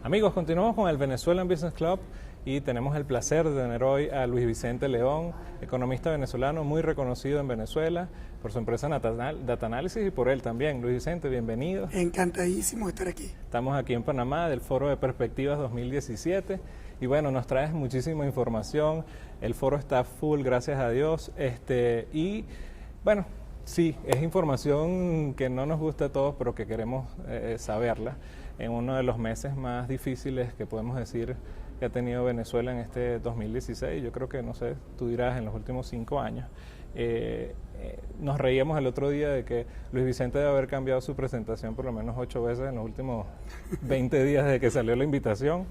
Amigos, continuamos con el Venezuelan Business Club y tenemos el placer de tener hoy a Luis Vicente León, economista venezolano muy reconocido en Venezuela por su empresa Data Analysis y por él también. Luis Vicente, bienvenido. Encantadísimo de estar aquí. Estamos aquí en Panamá del Foro de Perspectivas 2017 y bueno, nos traes muchísima información. El foro está full, gracias a Dios. Y bueno, sí, es información que no nos gusta a todos, pero que queremos saberla en uno de los meses más difíciles que podemos decir que ha tenido Venezuela en este 2016. Yo creo que, no sé, tú dirás, en los últimos 5 años. Nos reíamos el otro día de que Luis Vicente debe haber cambiado su presentación por lo menos 8 veces en los últimos 20 días desde que salió la invitación.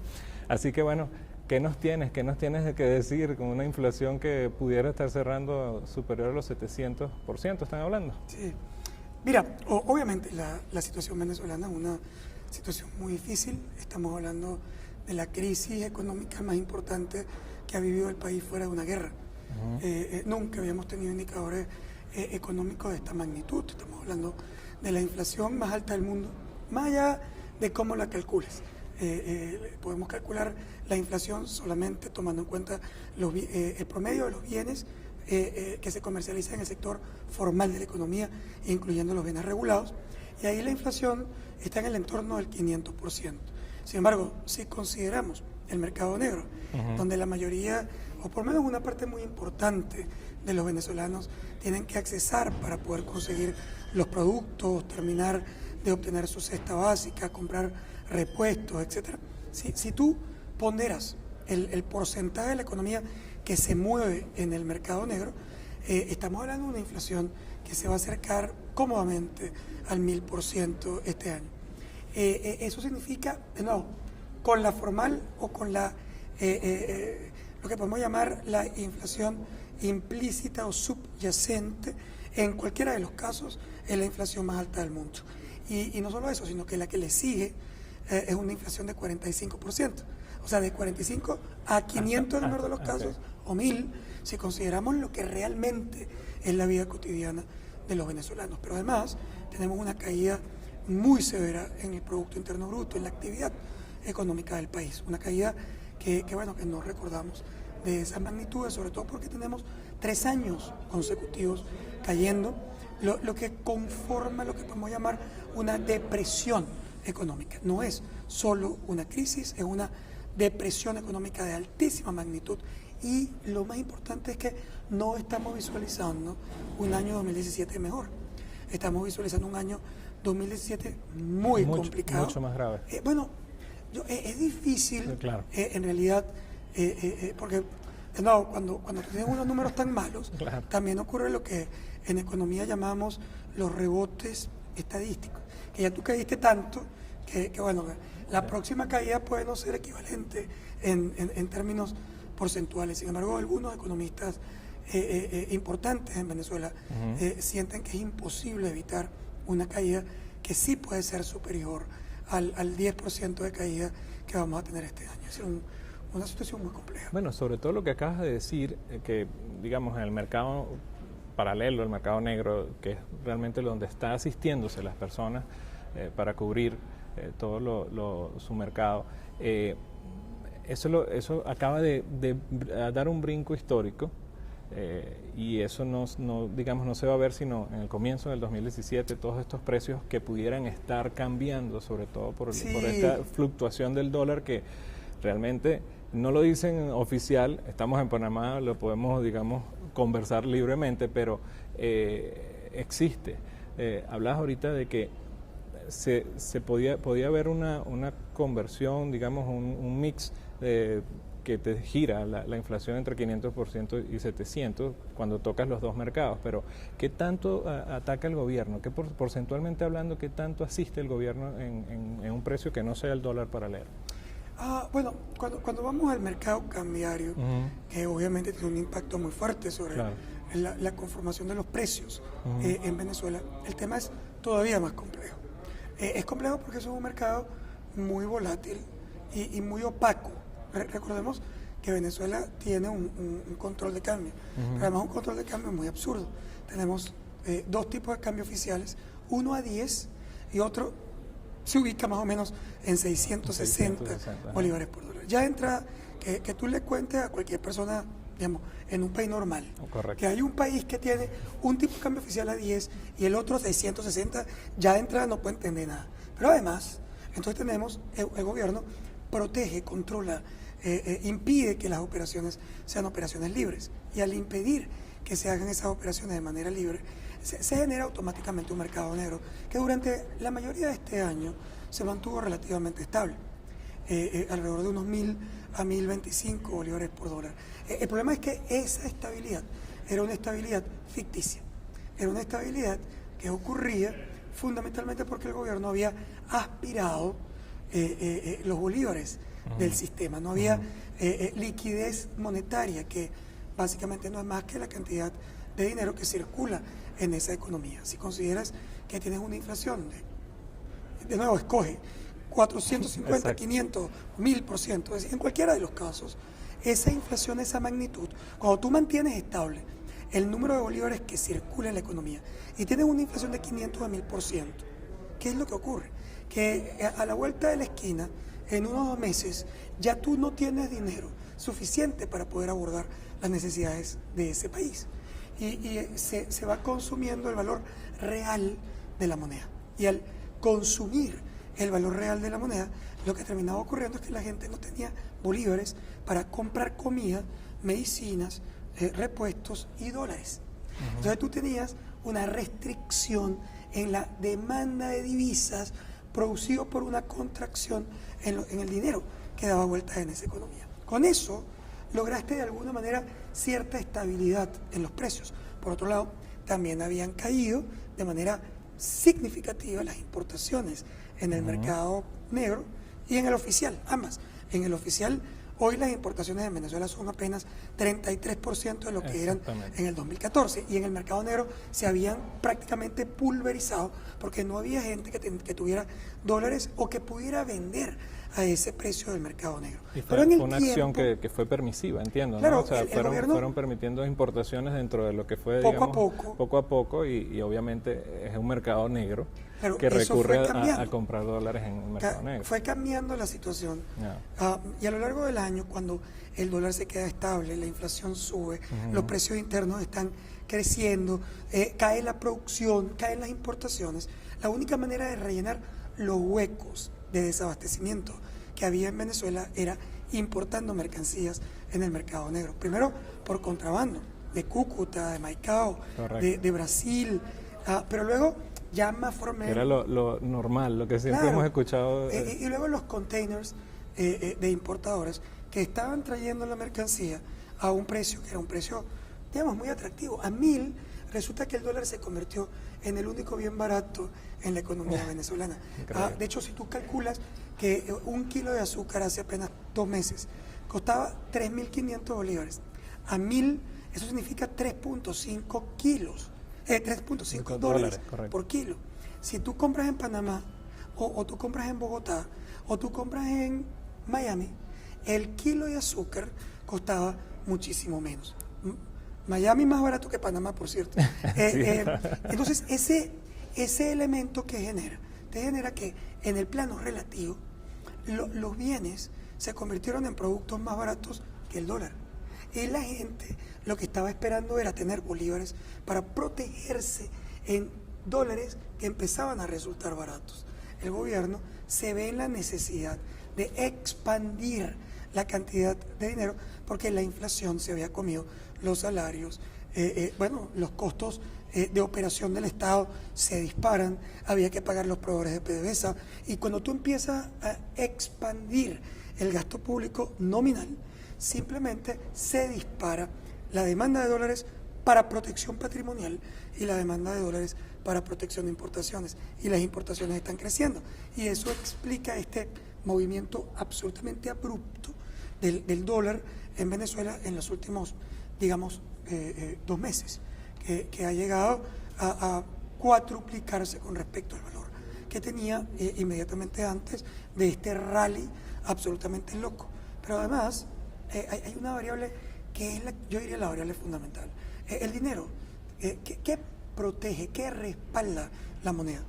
Así que bueno, ¿qué nos tienes que decir con una inflación que pudiera estar cerrando superior a los 700%? ¿Están hablando? Sí. Mira, obviamente la situación venezolana es una situación muy difícil. Estamos hablando de la crisis económica más importante que ha vivido el país fuera de una guerra. Nunca habíamos tenido indicadores económicos de esta magnitud. Estamos hablando de la inflación más alta del mundo, más allá de cómo la calcules. Podemos calcular la inflación solamente tomando en cuenta el promedio de los bienes que se comercializan en el sector formal de la economía, incluyendo los bienes regulados, y ahí la inflación está en el entorno del 500%. Sin embargo, si consideramos el mercado negro, donde la mayoría, o por lo menos una parte muy importante de los venezolanos, tienen que accesar para poder conseguir los productos, terminar de obtener su cesta básica, comprar repuestos, etc. Si tú ponderas el porcentaje de la economía que se mueve en el mercado negro, estamos hablando de una inflación que se va a acercar cómodamente al 1000% este año. Eso significa, de nuevo, con la formal o con lo que podemos llamar la inflación implícita o subyacente, en cualquiera de los casos es la inflación más alta del mundo. Y no solo eso, sino que la que le sigue es una inflación de 45%. O sea, de 45 a 500 en el mejor de los casos, o 1000, si consideramos lo que realmente es la vida cotidiana de los venezolanos. Pero además tenemos una caída muy severa en el Producto Interno Bruto, en la actividad económica del país. Una caída que no recordamos de esas magnitudes, sobre todo porque tenemos 3 años consecutivos cayendo, lo que conforma lo que podemos llamar una depresión económica. No es solo una crisis, es una depresión económica de altísima magnitud. Y lo más importante es que no estamos visualizando un año 2017 mejor. Estamos visualizando un año 2017 muy complicado. Mucho más grave. Es difícil, sí, claro. En realidad, porque cuando tienes unos números tan malos, claro, también ocurre lo que en economía llamamos los rebotes estadísticos, que ya tú caíste tanto que la próxima caída puede no ser equivalente en términos porcentuales. Sin embargo, algunos economistas importantes en Venezuela sienten que es imposible evitar una caída que sí puede ser superior al 10% de caída que vamos a tener este año. Es una situación muy compleja. Bueno, sobre todo lo que acabas de decir, que digamos en el mercado paralelo, el mercado negro, que es realmente donde está asistiéndose las personas para cubrir todo su mercado, eso acaba de dar un brinco histórico. Y eso no se va a ver sino en el comienzo del 2017, todos estos precios que pudieran estar cambiando, sobre todo por esta fluctuación del dólar, que realmente no lo dicen oficial. Estamos en Panamá, lo podemos, conversar libremente, pero existe. Hablabas ahorita de que se podía haber una conversión, un mix que te gira la inflación entre 500% y 700% cuando tocas los dos mercados. Pero ¿qué tanto ataca el gobierno? ¿Qué porcentualmente hablando, qué tanto asiste el gobierno en un precio que no sea el dólar paralelo? Cuando vamos al mercado cambiario, que obviamente tiene un impacto muy fuerte sobre la conformación de los precios en Venezuela, el tema es todavía más complejo. Es complejo porque es un mercado muy volátil y muy opaco. Recordemos que Venezuela tiene un control de cambio, pero además un control de cambio muy absurdo. Tenemos 2 tipos de cambio oficiales, uno a 10 y otro se ubica más o menos en 660 660, bolívares por dólar. Ya entra que tú le cuentes a cualquier persona, digamos, en un país normal, Correcto. que hay un país que tiene un tipo de cambio oficial a 10 y el otro a 660, ya de entrada no puede entender nada. Pero además, entonces tenemos, el gobierno protege, controla, impide que las operaciones sean operaciones libres. Y al impedir que se hagan esas operaciones de manera libre, se genera automáticamente un mercado negro que durante la mayoría de este año se mantuvo relativamente estable, alrededor de unos 1.000 a 1.025 bolívares por dólar. El problema es que esa estabilidad era una estabilidad ficticia, era una estabilidad que ocurría fundamentalmente porque el gobierno había aspirado los bolívares del sistema, no había liquidez monetaria, que básicamente no es más que la cantidad de dinero que circula en esa economía. Si consideras que tienes una inflación, de nuevo, escoge 450, Exacto. 500, 1000%, es decir, en cualquiera de los casos, esa inflación, esa magnitud, cuando tú mantienes estable el número de bolívares que circula en la economía y tienes una inflación de 500 a 1000%, ¿qué es lo que ocurre? Que a la vuelta de la esquina, en unos 2 meses, ya tú no tienes dinero suficiente para poder abordar las necesidades de ese país. Y se va consumiendo el valor real de la moneda. Y al consumir el valor real de la moneda, lo que terminaba ocurriendo es que la gente no tenía bolívares para comprar comida, medicinas, repuestos y dólares. Entonces tú tenías una restricción en la demanda de divisas producido por una contracción en el dinero que daba vueltas en esa economía. Con eso lograste de alguna manera cierta estabilidad en los precios. Por otro lado, también habían caído de manera significativa las importaciones en el mercado negro y en el oficial, ambas. En el oficial, hoy las importaciones de Venezuela son apenas 33% de lo que eran en el 2014, y en el mercado negro se habían prácticamente pulverizado porque no había gente que tuviera dólares o que pudiera vender a ese precio del mercado negro. Y Pero en el fue una acción tiempo, que fue permisiva, entiendo, ¿no? claro, O sea, el gobierno, fueron permitiendo importaciones dentro de lo que fue, poco digamos, a poco a poco, y obviamente es un mercado negro pero que eso recurre fue cambiando. a comprar dólares en el mercado negro. Fue cambiando la situación. Ya. Y a lo largo del año, cuando el dólar se queda estable, la inflación sube, los precios internos están creciendo, cae la producción, caen las importaciones, la única manera de rellenar los huecos de desabastecimiento que había en Venezuela era importando mercancías en el mercado negro. Primero por contrabando, de Cúcuta, de Maicao, de Brasil, pero luego ya más formal. Era lo normal, lo que siempre hemos escuchado. Y luego los containers de importadores que estaban trayendo la mercancía a un precio que era un precio, digamos, muy atractivo. A 1.000, resulta que el dólar se convirtió en el único bien barato en la economía venezolana. De hecho, si tú calculas que 1 kilo de azúcar hace apenas 2 meses costaba 3.500 bolívares, a 1.000 eso significa 3.5 kilos. 3.5 dólares por kilo. Si tú compras en Panamá, o tú compras en Bogotá, o tú compras en Miami, el kilo de azúcar costaba muchísimo menos. Miami más barato que Panamá, por cierto. Entonces, ese elemento que te genera que en el plano relativo, los bienes se convirtieron en productos más baratos que el dólar. Y la gente lo que estaba esperando era tener bolívares para protegerse en dólares que empezaban a resultar baratos. El gobierno se ve en la necesidad de expandir la cantidad de dinero porque la inflación se había comido los salarios, los costos de operación del Estado se disparan, había que pagar los proveedores de PDVSA, y cuando tú empiezas a expandir el gasto público nominal, simplemente se dispara la demanda de dólares para protección patrimonial y la demanda de dólares para protección de importaciones, y las importaciones están creciendo, y eso explica este movimiento absolutamente abrupto del dólar en Venezuela en los últimos, digamos, 2 meses, que ha llegado a cuadruplicarse con respecto al valor que tenía inmediatamente antes de este rally absolutamente loco. Pero además hay una variable que es, yo diría, la variable fundamental. El dinero, ¿qué protege, qué respalda la moneda?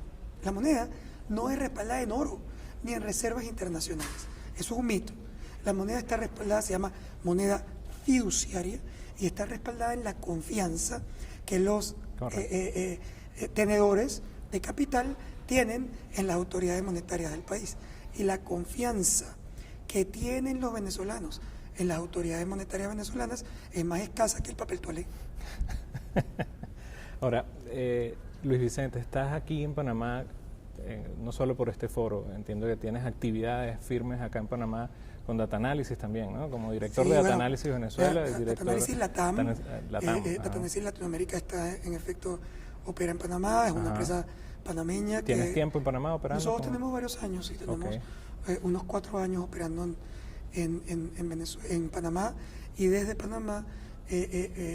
La moneda no es respaldada en oro ni en reservas internacionales. Eso es un mito. La moneda está respaldada, se llama moneda fiduciaria, y está respaldada en la confianza que los tenedores de capital tienen en las autoridades monetarias del país. Y la confianza que tienen los venezolanos en las autoridades monetarias venezolanas es más escasa que el papel toalé. Ahora, Luis Vicente, estás aquí en Panamá, no solo por este foro, entiendo que tienes actividades firmes acá en Panamá con Data Analysis también, ¿no? Como director de Data Analysis Venezuela. Data Analysis Latam, Data Analysis Latinoamérica está en efecto, opera en Panamá, es una empresa panameña. ¿Tienes tiempo en Panamá operando? Nosotros tenemos varios años, sí, tenemos unos 4 años operando en Panamá, y desde Panamá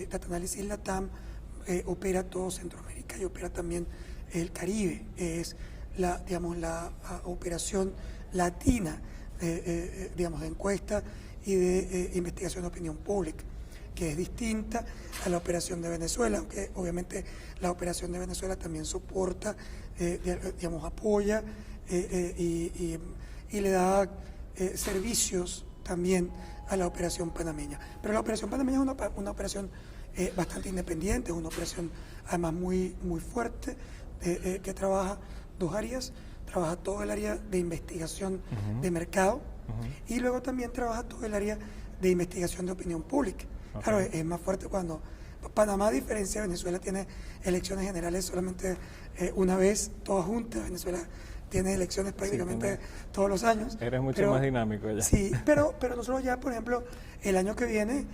Data Analysis Latam opera todo Centroamérica y opera también el Caribe. Es la operación latina de encuesta y de investigación de opinión pública, que es distinta a la operación de Venezuela, aunque obviamente la operación de Venezuela también soporta, apoya y le da servicios también a la operación panameña. Pero la operación panameña es una operación bastante independiente, es una operación además muy fuerte, que trabaja 2 áreas. Trabaja todo el área de investigación de mercado y luego también trabaja todo el área de investigación de opinión pública. Claro, es más fuerte cuando Panamá, a diferencia de Venezuela, tiene elecciones generales solamente una vez, todas juntas. Venezuela tiene elecciones prácticamente todos los años. Eres mucho más dinámico ya. Sí, pero nosotros ya, por ejemplo, el año que viene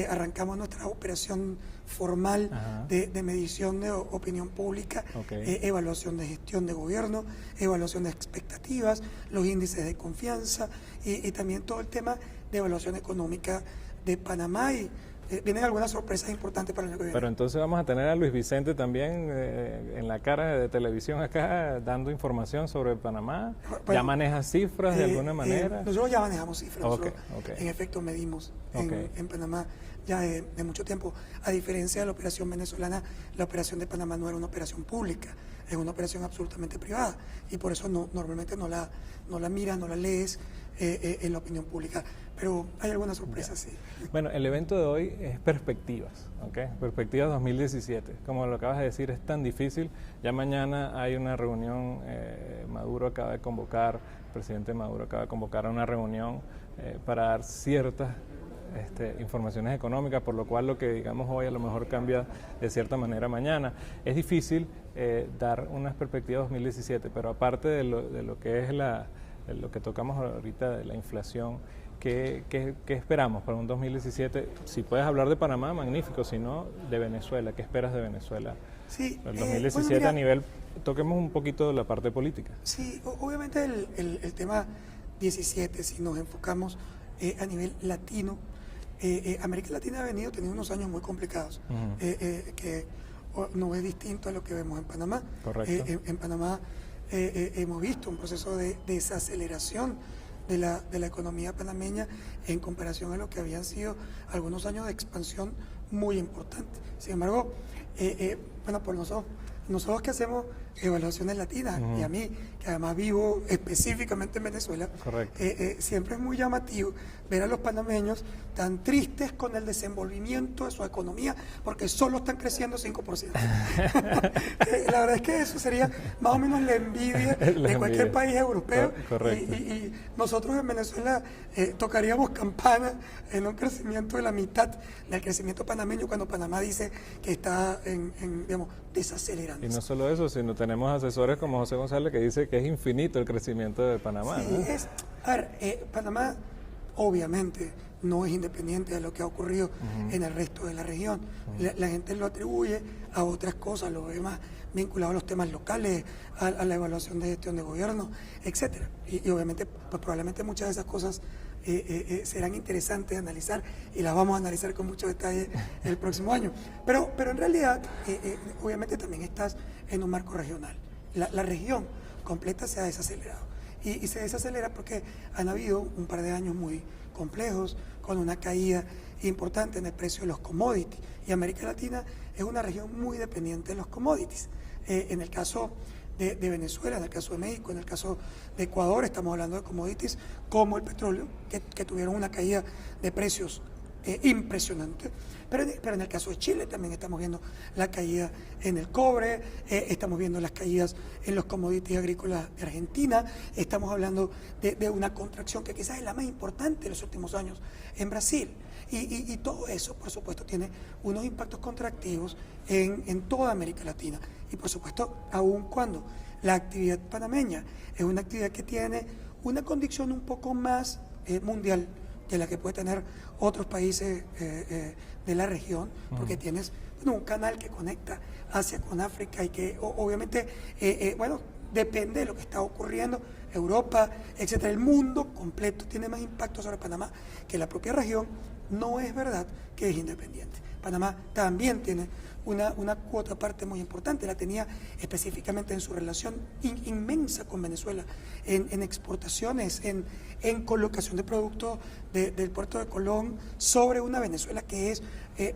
arrancamos nuestra operación formal de medición de opinión pública, evaluación de gestión de gobierno, evaluación de expectativas, los índices de confianza y también todo el tema de evaluación económica de Panamá, y vienen algunas sorpresas importantes para el año que viene. Pero entonces vamos a tener a Luis Vicente también en la cara de televisión acá dando información sobre Panamá. Bueno, ¿ya manejas cifras de alguna manera? Nosotros ya manejamos cifras. Nosotros, en efecto, medimos en Panamá ya de mucho tiempo. A diferencia de la operación venezolana, la operación de Panamá no era una operación pública, es una operación absolutamente privada, y por eso normalmente no la miras, no la lees en la opinión pública. Pero hay algunas sorpresas, sí. Bueno, el evento de hoy es Perspectivas, Perspectivas 2017. Como lo acabas de decir, es tan difícil. Ya mañana hay una reunión, Maduro acaba de convocar, el presidente Maduro acaba de convocar a una reunión para dar ciertas informaciones económicas, por lo cual lo que digamos hoy a lo mejor cambia de cierta manera mañana. Es difícil dar unas perspectivas 2017, pero aparte de lo que es lo que tocamos ahorita de la inflación, ¿qué esperamos para un 2017? Si puedes hablar de Panamá, magnífico, si no, de Venezuela, ¿qué esperas de Venezuela? Sí, el 2017 mira, a nivel, toquemos un poquito de la parte política. Sí, obviamente el tema 17, si nos enfocamos a nivel latino, América Latina ha venido teniendo unos años muy complicados, que no es distinto a lo que vemos en Panamá. Correcto. En Panamá hemos visto un proceso de desaceleración de la economía panameña en comparación a lo que habían sido algunos años de expansión muy importantes. Sin embargo, por nosotros que hacemos evaluaciones latinas, y a mí, que además vivo específicamente en Venezuela, siempre es muy llamativo ver a los panameños tan tristes con el desenvolvimiento de su economía, porque solo están creciendo 5%. La verdad es que eso sería más o menos la envidia de cualquier país europeo. Y nosotros en Venezuela tocaríamos campana en un crecimiento de la mitad del crecimiento panameño, cuando Panamá dice que está desacelerando. Y no solo eso, sino tenemos asesores como José González que dice que es infinito el crecimiento de Panamá. Sí, ¿no? Panamá obviamente no es independiente de lo que ha ocurrido en el resto de la región. La gente lo atribuye a otras cosas, lo ve más vinculado a los temas locales, a la evaluación de gestión de gobierno, etcétera. Y obviamente, pues probablemente muchas de esas cosas serán interesantes de analizar, y las vamos a analizar con mucho detalle el próximo año. Pero en realidad, obviamente también estás en un marco regional. La región completa se ha desacelerado. Y se desacelera porque han habido un par de años muy complejos, con una caída importante en el precio de los commodities. Y América Latina es una región muy dependiente de los commodities. En el caso de Venezuela, en el caso de México, en el caso de Ecuador, estamos hablando de commodities como el petróleo, que tuvieron una caída de precios impresionante, pero en el caso de Chile también estamos viendo la caída en el cobre, estamos viendo las caídas en los commodities agrícolas de Argentina, estamos hablando de una contracción que quizás es la más importante de los últimos años en Brasil. Y todo eso, por supuesto, tiene unos impactos contractivos en toda América Latina. Y por supuesto, aun cuando la actividad panameña es una actividad que tiene una condición un poco más mundial de la que puede tener otros países de la región, porque tienes un canal que conecta Asia con África y que obviamente, depende de lo que está ocurriendo, Europa, etcétera, el mundo completo tiene más impacto sobre Panamá que la propia región. No es verdad que es independiente. Panamá también tiene una cuota parte muy importante, la tenía específicamente en su relación inmensa con Venezuela, en exportaciones, en colocación de productos del puerto de Colón sobre una Venezuela que es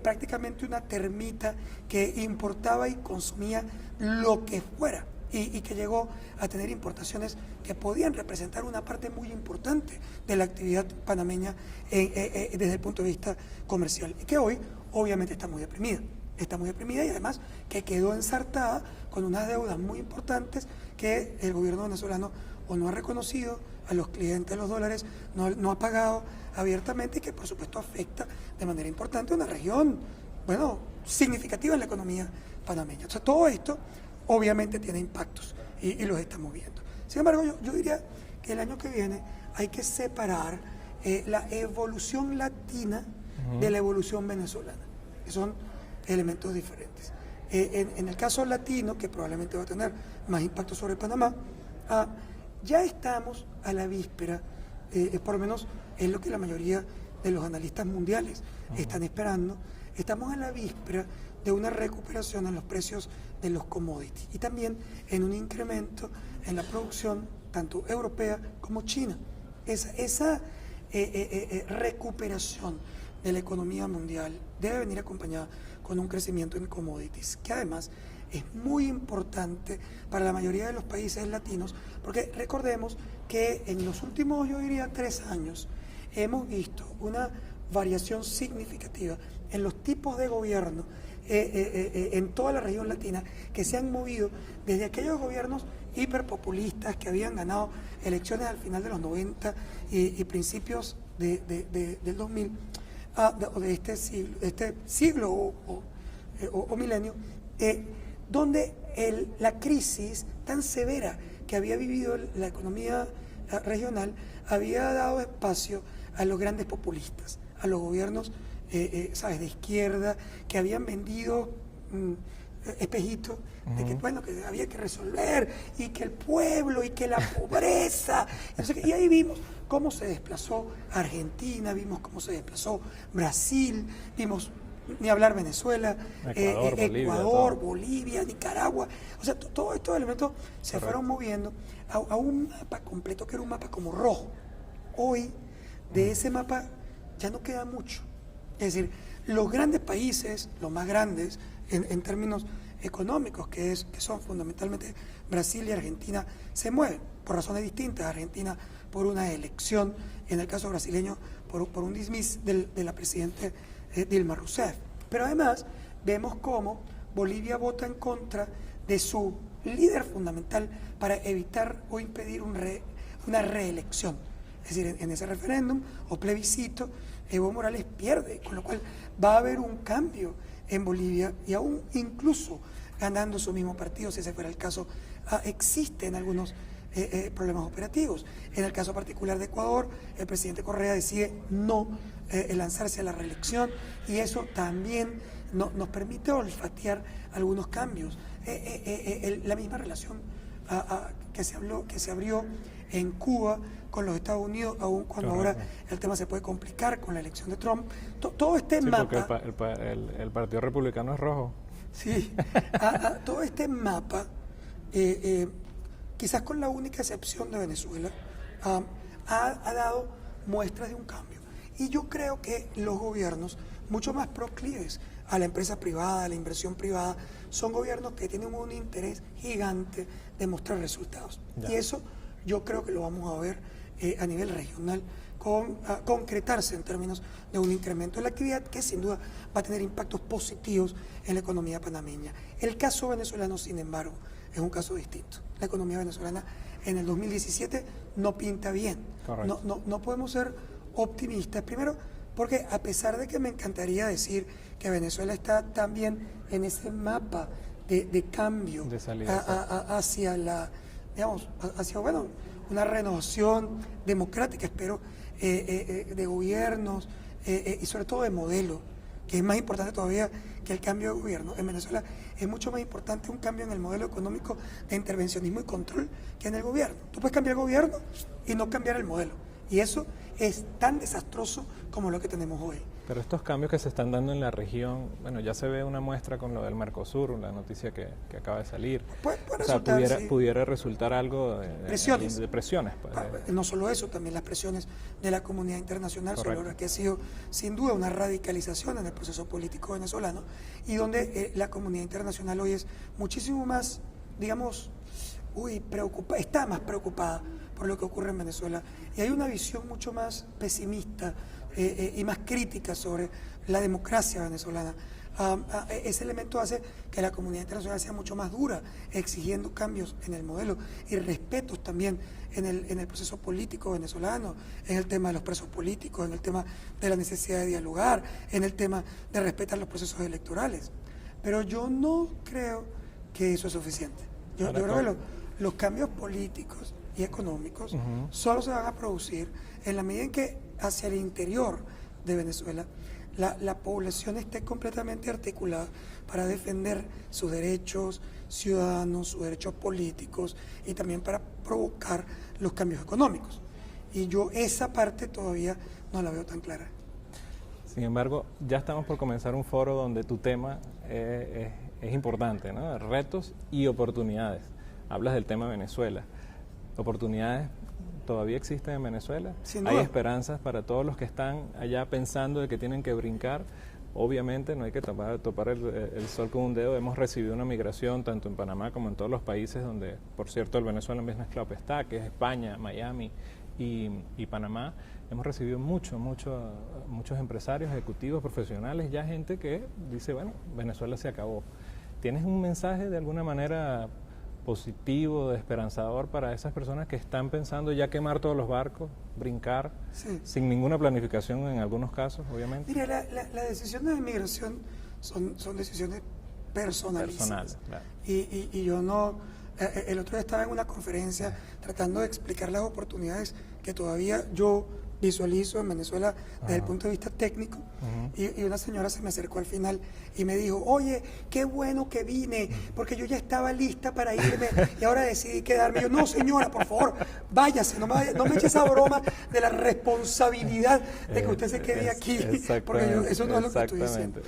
prácticamente una termita que importaba y consumía lo que fuera. Y que llegó a tener importaciones que podían representar una parte muy importante de la actividad panameña desde el punto de vista comercial, y que hoy obviamente está muy deprimida y además que quedó ensartada con unas deudas muy importantes que el gobierno venezolano o no ha reconocido a los clientes de los dólares, no ha pagado abiertamente, y que por supuesto afecta de manera importante a una región, significativa en la economía panameña. Entonces todo esto obviamente tiene impactos y los estamos viendo. Sin embargo, yo diría que el año que viene hay que separar la evolución latina de la evolución venezolana, que son elementos diferentes. En el caso latino, que probablemente va a tener más impacto sobre Panamá, ya estamos a la víspera, por lo menos es lo que la mayoría de los analistas mundiales están esperando, estamos a la víspera de una recuperación en los precios de los commodities y también en un incremento en la producción tanto europea como china. Esa recuperación de la economía mundial debe venir acompañada con un crecimiento en commodities, que además es muy importante para la mayoría de los países latinos, porque recordemos que en los últimos, yo diría, 3 años, hemos visto una variación significativa en los tipos de gobierno en toda la región latina, que se han movido desde aquellos gobiernos hiperpopulistas que habían ganado elecciones al final de los 90 y principios del 2000, de este siglo o milenio, donde la crisis tan severa que había vivido la economía regional había dado espacio a los grandes populistas, a los gobiernos de izquierda, que habían vendido espejitos de que, que había que resolver, y que el pueblo, y que la pobreza. Y ahí vimos cómo se desplazó Argentina, vimos cómo se desplazó Brasil, vimos, ni hablar Venezuela, Ecuador, Bolivia, Nicaragua. O sea, todos estos elementos se fueron moviendo a un mapa completo que era un mapa como rojo. Hoy, de ese mapa ya no queda mucho. Es decir, los grandes países, los más grandes en términos económicos, que son fundamentalmente Brasil y Argentina, se mueven por razones distintas. Argentina por una elección, en el caso brasileño por un dismiss de la presidenta Dilma Rousseff. Pero además vemos cómo Bolivia vota en contra de su líder fundamental para evitar o impedir una reelección. Es decir, en ese referéndum o plebiscito, Evo Morales pierde, con lo cual va a haber un cambio en Bolivia, y aún incluso ganando su mismo partido, si ese fuera el caso, existen algunos problemas operativos. En el caso particular de Ecuador, el presidente Correa decide no lanzarse a la reelección, y eso también nos permite olfatear algunos cambios. La misma relación que se abrió en Cuba con los Estados Unidos, aun cuando ahora el tema se puede complicar con la elección de Trump. Todo este mapa... Porque el Partido Republicano es rojo. Sí, todo este mapa, quizás con la única excepción de Venezuela, ha dado muestras de un cambio. Y yo creo que los gobiernos mucho más proclives a la empresa privada, a la inversión privada, son gobiernos que tienen un interés gigante de mostrar resultados. Ya. Y eso yo creo que lo vamos a ver a nivel regional concretarse en términos de un incremento de la actividad que sin duda va a tener impactos positivos en la economía panameña. El caso venezolano, sin embargo, es un caso distinto. La economía venezolana en el 2017 no pinta bien. No podemos ser optimistas. Primero, porque a pesar de que me encantaría decir que Venezuela está también en ese mapa de cambio de salida, hacia la, digamos, hacia, bueno, una renovación democrática, espero, de gobiernos y sobre todo de modelo, que es más importante todavía que el cambio de gobierno. En Venezuela es mucho más importante un cambio en el modelo económico de intervencionismo y control que en el gobierno. Tú puedes cambiar el gobierno y no cambiar el modelo. Y eso es tan desastroso como lo que tenemos hoy. Pero estos cambios que se están dando en la región, bueno, ya se ve una muestra con lo del Mercosur, la noticia que acaba de salir. Puede o sea, resultar, pudiera resultar algo de presiones. Pues, no solo eso, también las presiones de la comunidad internacional, sobre lo que ha sido sin duda una radicalización en el proceso político venezolano, y donde la comunidad internacional hoy es muchísimo más, digamos, está más preocupada por lo que ocurre en Venezuela, y hay una visión mucho más pesimista y más crítica sobre la democracia venezolana. Ese elemento hace que la comunidad internacional sea mucho más dura, exigiendo cambios en el modelo y respetos también en el proceso político venezolano, en el tema de los presos políticos, en el tema de la necesidad de dialogar, en el tema de respetar los procesos electorales. Pero yo no creo que eso es suficiente. Yo creo que los cambios políticos y económicos solo se van a producir en la medida en que hacia el interior de Venezuela la población esté completamente articulada para defender sus derechos ciudadanos, sus derechos políticos y también para provocar los cambios económicos. Y yo esa parte todavía no la veo tan clara. Sin embargo, ya estamos por comenzar un foro donde tu tema es importante, ¿no? Retos y oportunidades. Hablas del tema Venezuela. ¿Oportunidades todavía existen en Venezuela? ¿Hay esperanzas para todos los que están allá pensando de que tienen que brincar? Obviamente no hay que topar el sol con un dedo. Hemos recibido una migración tanto en Panamá como en todos los países donde, por cierto, el Venezuelan Business Club está, que es España, Miami y Panamá. Hemos recibido muchos empresarios, ejecutivos, profesionales, ya gente que dice, bueno, Venezuela se acabó. ¿Tienes un mensaje de alguna manera positivo, esperanzador para esas personas que están pensando ya quemar todos los barcos, brincar, sin ninguna planificación en algunos casos, obviamente? Mira, las decisiones de migración son decisiones personalizadas. Claro. Y yo no... el otro día estaba en una conferencia tratando de explicar las oportunidades que todavía yo visualizo en Venezuela desde el punto de vista técnico, y una señora se me acercó al final y me dijo, oye, qué bueno que vine, porque yo ya estaba lista para irme y ahora decidí quedarme. Yo, no señora, por favor, váyase, no me eche esa broma de la responsabilidad de que usted se quede aquí, porque eso no es lo que estoy diciendo.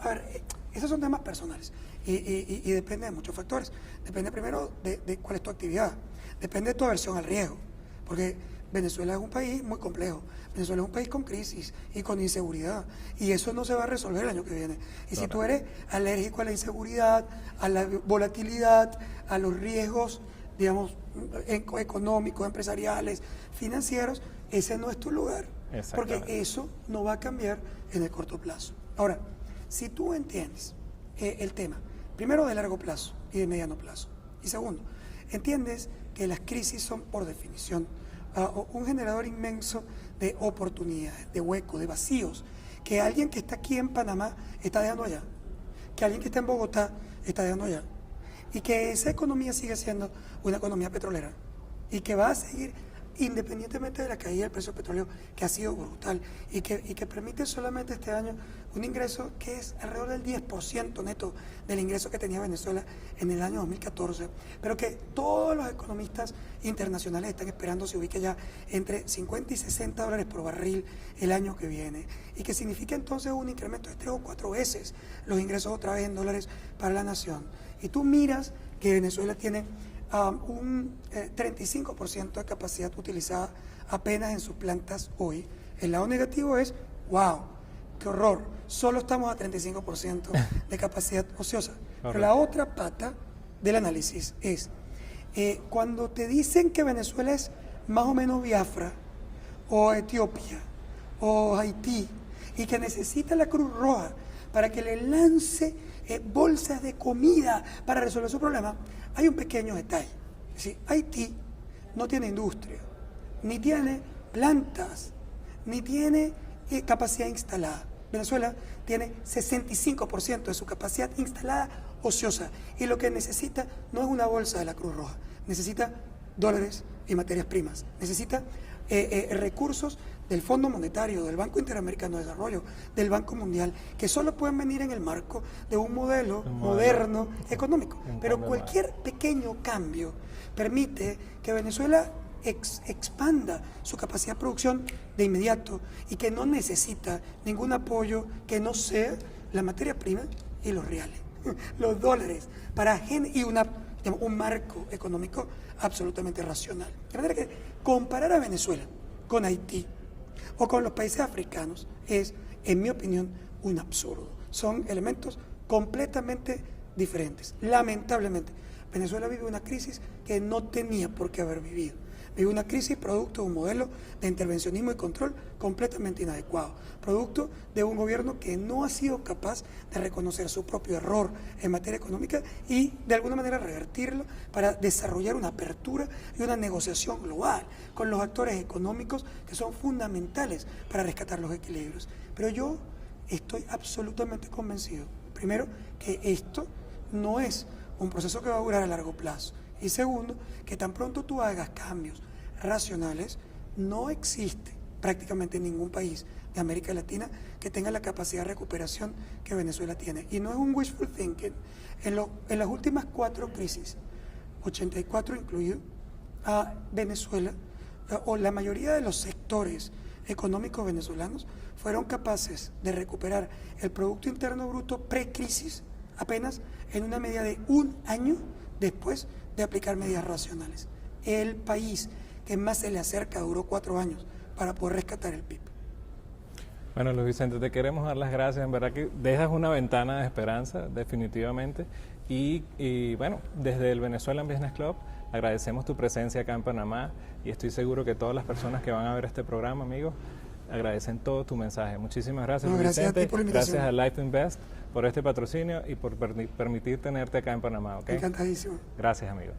A ver, esos son temas personales y depende de muchos factores. Depende primero de cuál es tu actividad, depende de tu aversión al riesgo, porque Venezuela es un país muy complejo, Venezuela es un país con crisis y con inseguridad, y eso no se va a resolver el año que viene. Y si tú eres alérgico a la inseguridad, a la volatilidad, a los riesgos, digamos, económicos, empresariales, financieros, ese no es tu lugar, porque eso no va a cambiar en el corto plazo. Ahora, si tú entiendes el tema, primero de largo plazo y de mediano plazo, y segundo, entiendes que las crisis son por definición un generador inmenso de oportunidades, de huecos, de vacíos, que alguien que está aquí en Panamá está dejando allá, que alguien que está en Bogotá está dejando allá, y que esa economía sigue siendo una economía petrolera y que va a seguir independientemente de la caída del precio del petróleo, que ha sido brutal y que permite solamente este año un ingreso que es alrededor del 10% neto del ingreso que tenía Venezuela en el año 2014, pero que todos los economistas internacionales están esperando se ubique ya entre 50 y 60 dólares por barril el año que viene, y que significa entonces un incremento de 3 o 4 veces los ingresos otra vez en dólares para la nación. Y tú miras que Venezuela tiene un 35% de capacidad utilizada apenas en sus plantas hoy. El lado negativo es, wow, qué horror, solo estamos a 35% de capacidad ociosa. Pero Correcto. la otra pata del análisis es, cuando te dicen que Venezuela es más o menos Biafra, o Etiopía, o Haití, y que necesita la Cruz Roja para que le lance bolsas de comida para resolver su problema, hay un pequeño detalle. Es decir, Haití no tiene industria, ni tiene plantas, ni tiene capacidad instalada. Venezuela tiene 65% de su capacidad instalada ociosa, y lo que necesita no es una bolsa de la Cruz Roja, necesita dólares y materias primas, necesita recursos del Fondo Monetario, del Banco Interamericano de Desarrollo, del Banco Mundial, que solo pueden venir en el marco de un modelo moderno económico. Pero cualquier pequeño cambio permite que Venezuela expanda su capacidad de producción de inmediato y que no necesita ningún apoyo que no sea la materia prima y los reales, los dólares, y un marco económico absolutamente racional. De manera que comparar a Venezuela con Haití o con los países africanos es, en mi opinión, un absurdo. Son elementos completamente diferentes. Lamentablemente, Venezuela vive una crisis que no tenía por qué haber vivido. Vive una crisis producto de un modelo de intervencionismo y control completamente inadecuado, producto de un gobierno que no ha sido capaz de reconocer su propio error en materia económica y de alguna manera revertirlo para desarrollar una apertura y una negociación global con los actores económicos que son fundamentales para rescatar los equilibrios. Pero yo estoy absolutamente convencido, primero, que esto no es un proceso que va a durar a largo plazo, y segundo, que tan pronto tú hagas cambios racionales, no existe prácticamente ningún país de América Latina que tenga la capacidad de recuperación que Venezuela tiene. Y no es un wishful thinking. En las últimas 4 crisis, 84 incluido, a Venezuela, o la mayoría de los sectores económicos venezolanos, fueron capaces de recuperar el Producto Interno Bruto pre-crisis apenas en una media de 1 año después de aplicar medidas racionales. El país que más se le acerca duró 4 años para poder rescatar el PIB. Bueno, Luis Vicente, te queremos dar las gracias. En verdad que dejas una ventana de esperanza, definitivamente. Y bueno, desde el Venezuelan Business Club agradecemos tu presencia acá en Panamá, y estoy seguro que todas las personas que van a ver este programa, amigos, agradecen todo tu mensaje. Muchísimas gracias, Luis gracias Vicente. a ti por la invitación. Gracias a Life Invest por este patrocinio y por permitir tenerte acá en Panamá. ¿Okay? Encantadísimo. Gracias, amigo.